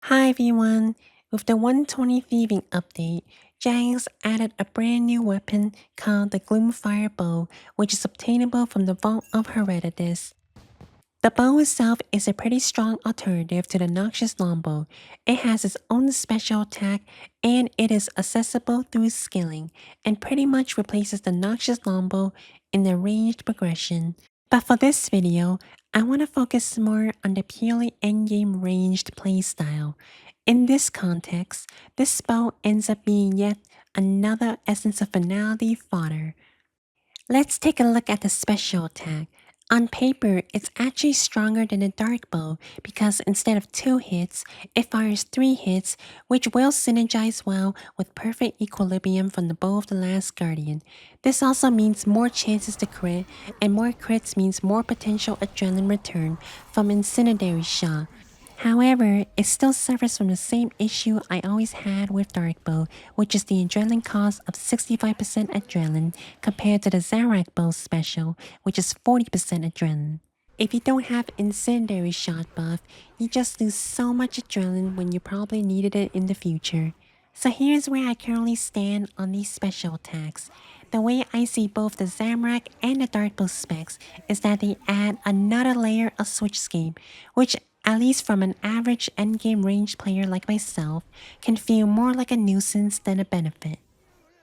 Hi everyone! With the 120 Thieving update, Jags added a brand new weapon called the Gloomfire Bow, which is obtainable from the Vault of Hereditas. The bow itself is a pretty strong alternative to the Noxious Longbow. It has its own special attack and it is accessible through scaling, and pretty much replaces the Noxious Longbow in the ranged progression. But for this video, I want to focus more on the purely endgame ranged playstyle. In this context, this bow ends up being yet another Essence of Finality fodder. Let's take a look at the special attack. On paper, it's actually stronger than a dark bow because instead of 2 hits, it fires 3 hits, which will synergize well with perfect equilibrium from the Bow of the Last Guardian. This also means more chances to crit, and more crits means more potential adrenaline return from Incendiary Shot. However, it still suffers from the same issue I always had with Dark Bow, which is the adrenaline cost of 65% adrenaline compared to the Zamorak Bow special, which is 40% adrenaline. If you don't have Incendiary Shot buff, you just lose so much adrenaline when you probably needed it in the future. So here's where I currently stand on these special attacks. The way I see both the Zamorak and the Dark Bow specs is that they add another layer of switchscape, which at least from an average endgame range player like myself, can feel more like a nuisance than a benefit.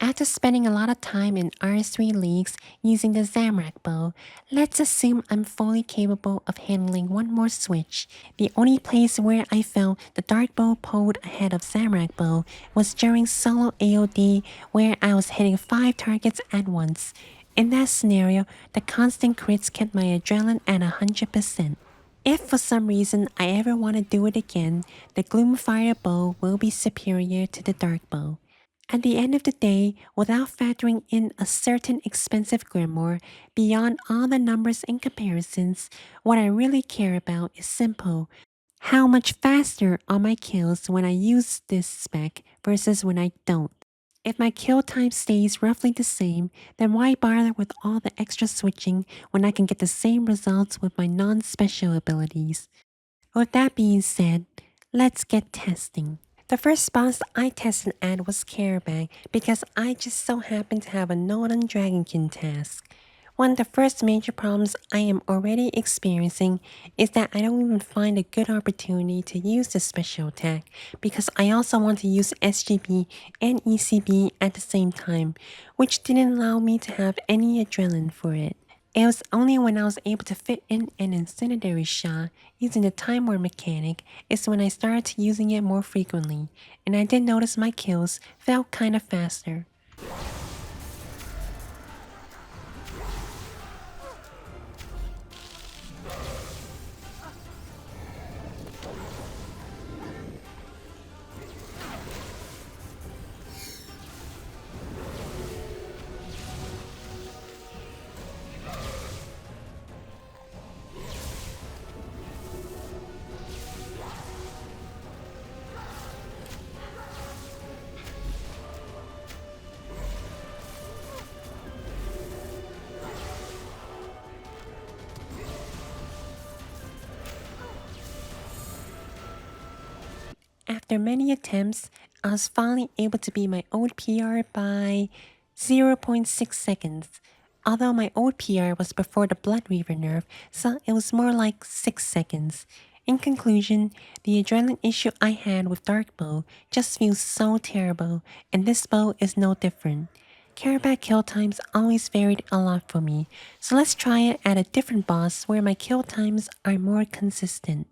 After spending a lot of time in RS3 leagues using the Zamorak Bow, let's assume I'm fully capable of handling one more switch. The only place where I felt the Dark Bow pulled ahead of Zamorak Bow was during solo AOD, where I was hitting 5 targets at once. In that scenario, the constant crits kept my adrenaline at 100%. If for some reason I ever want to do it again, the Gloomfire Bow will be superior to the Dark Bow. At the end of the day, without factoring in a certain expensive grimoire, beyond all the numbers and comparisons, what I really care about is simple. How much faster are my kills when I use this spec versus when I don't? If my kill time stays roughly the same, then why bother with all the extra switching when I can get the same results with my non-special abilities? With that being said, let's get testing. The first boss I tested at was Kerapac because I just so happened to have a Northern Dragonkin task. One of the first major problems I am already experiencing is that I don't even find a good opportunity to use this special attack because I also want to use SGB and ECB at the same time, which didn't allow me to have any adrenaline for it. It was only when I was able to fit in an incendiary shot using the Time War mechanic is when I started using it more frequently, and I did notice my kills felt kinda faster. After many attempts, I was finally able to beat my old PR by 0.6 seconds. Although my old PR was before the Blood Reaver nerf, so it was more like 6 seconds. In conclusion, the adrenaline issue I had with Dark Bow just feels so terrible, and this bow is no different. Kerapac kill times always varied a lot for me, so let's try it at a different boss where my kill times are more consistent.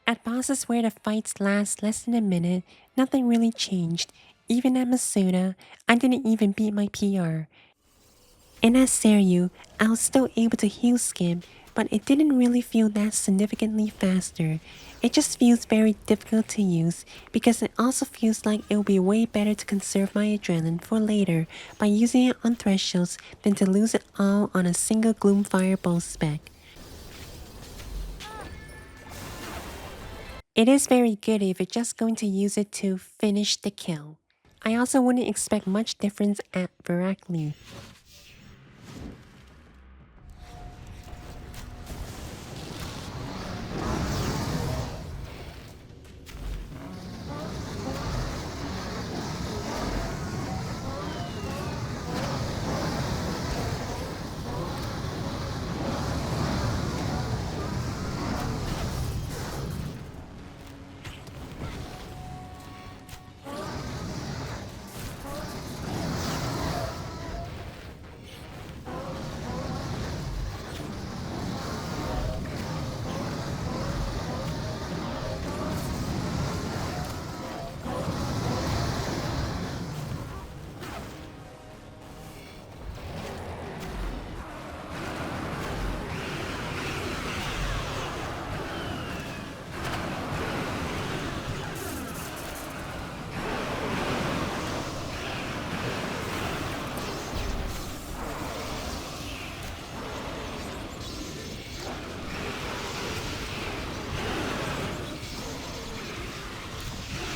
At bosses where the fights last less than a minute, nothing really changed. Even at Masuda, I didn't even beat my PR. And at Seryu, I was still able to heal skip, but it didn't really feel that significantly faster. It just feels very difficult to use because it also feels like it would be way better to conserve my adrenaline for later by using it on thresholds than to lose it all on a single Gloomfire Bow spec. It is very good if you're just going to use it to finish the kill. I also wouldn't expect much difference at Veracli.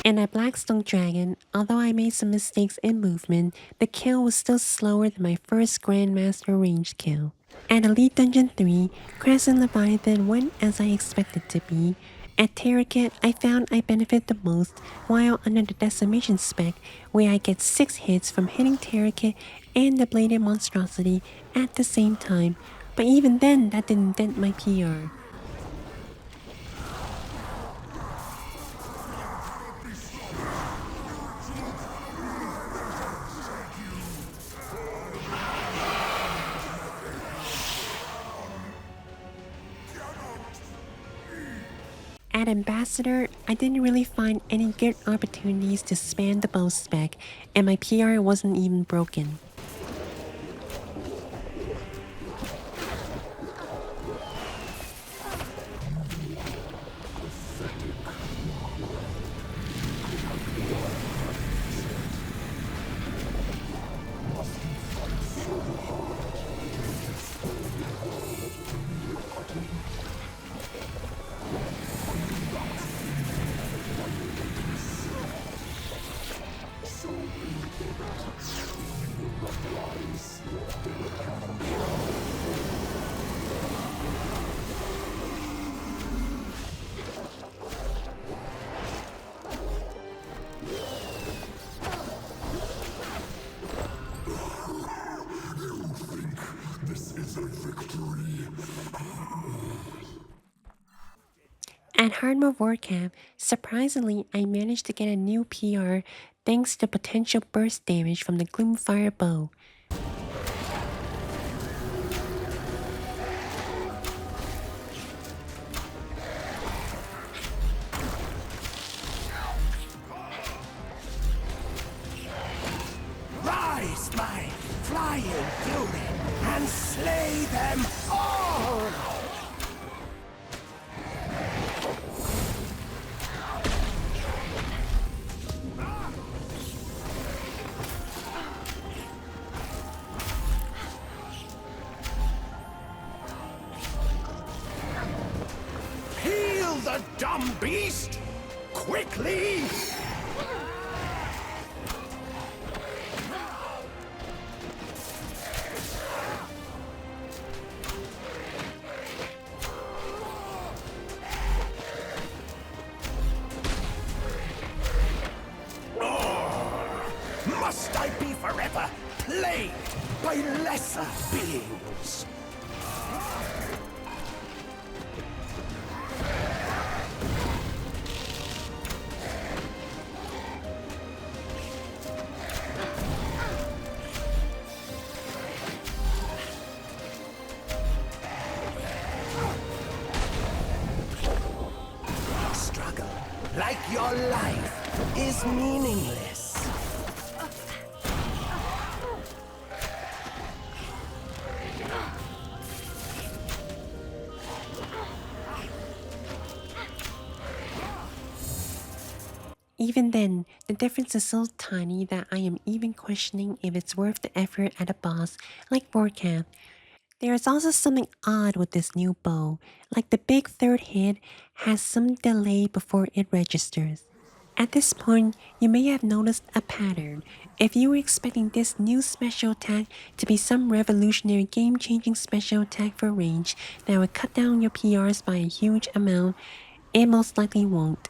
And at Blackstone Dragon, although I made some mistakes in movement, the kill was still slower than my first Grandmaster ranged kill. At Elite Dungeon 3, Crescent Leviathan went as I expected to be. At Terrakit, I found I benefit the most, while under the Decimation spec, where I get 6 hits from hitting Terrakit and the Bladed Monstrosity at the same time, but even then that didn't dent my PR. At Ambassador, I didn't really find any good opportunities to span the bow spec, and my PR wasn't even broken. At Hard Mode Vorkath, surprisingly, I managed to get a new PR thanks to potential burst damage from the Gloomfire Bow. Rise, my flying fury, and slay them all! Heal the dumb beast! Quickly! Must I be forever plagued by lesser beings? Struggle, like your life, is meaningless. Even then, the difference is so tiny that I am even questioning if it's worth the effort at a boss like Vorkath. There is also something odd with this new bow, like the big third hit has some delay before it registers. At this point, you may have noticed a pattern. If you were expecting this new special attack to be some revolutionary game-changing special attack for range that would cut down your PRs by a huge amount, it most likely won't.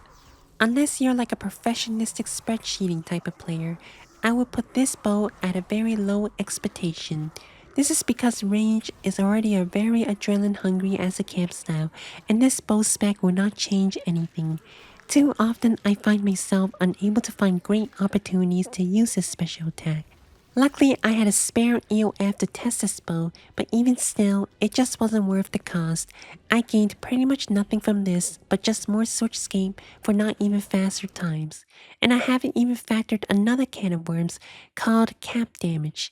Unless you're like a professionistic spreadsheeting type of player, I would put this bow at a very low expectation. This is because range is already a very adrenaline hungry as a camp style, and this bow spec will not change anything. Too often I find myself unable to find great opportunities to use this special attack. Luckily, I had a spare EoF to test this bow, but even still, it just wasn't worth the cost. I gained pretty much nothing from this, but just more switchscape for not even faster times. And I haven't even factored another can of worms called cap damage.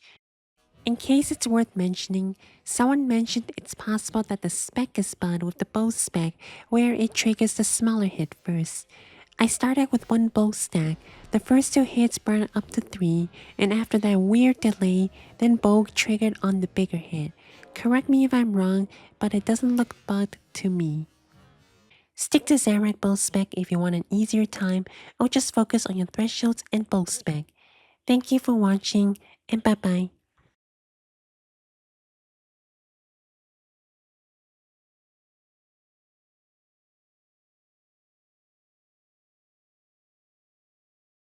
In case it's worth mentioning, someone mentioned it's possible that the spec is bad with the bow spec, where it triggers the smaller hit first. I started with one bow stack, the first two hits burned up to 3, and after that weird delay, then bow triggered on the bigger hit. Correct me if I'm wrong, but it doesn't look bugged to me. Stick to Zamorak Bow spec if you want an easier time, or just focus on your thresholds and bow spec. Thank you for watching, and bye bye.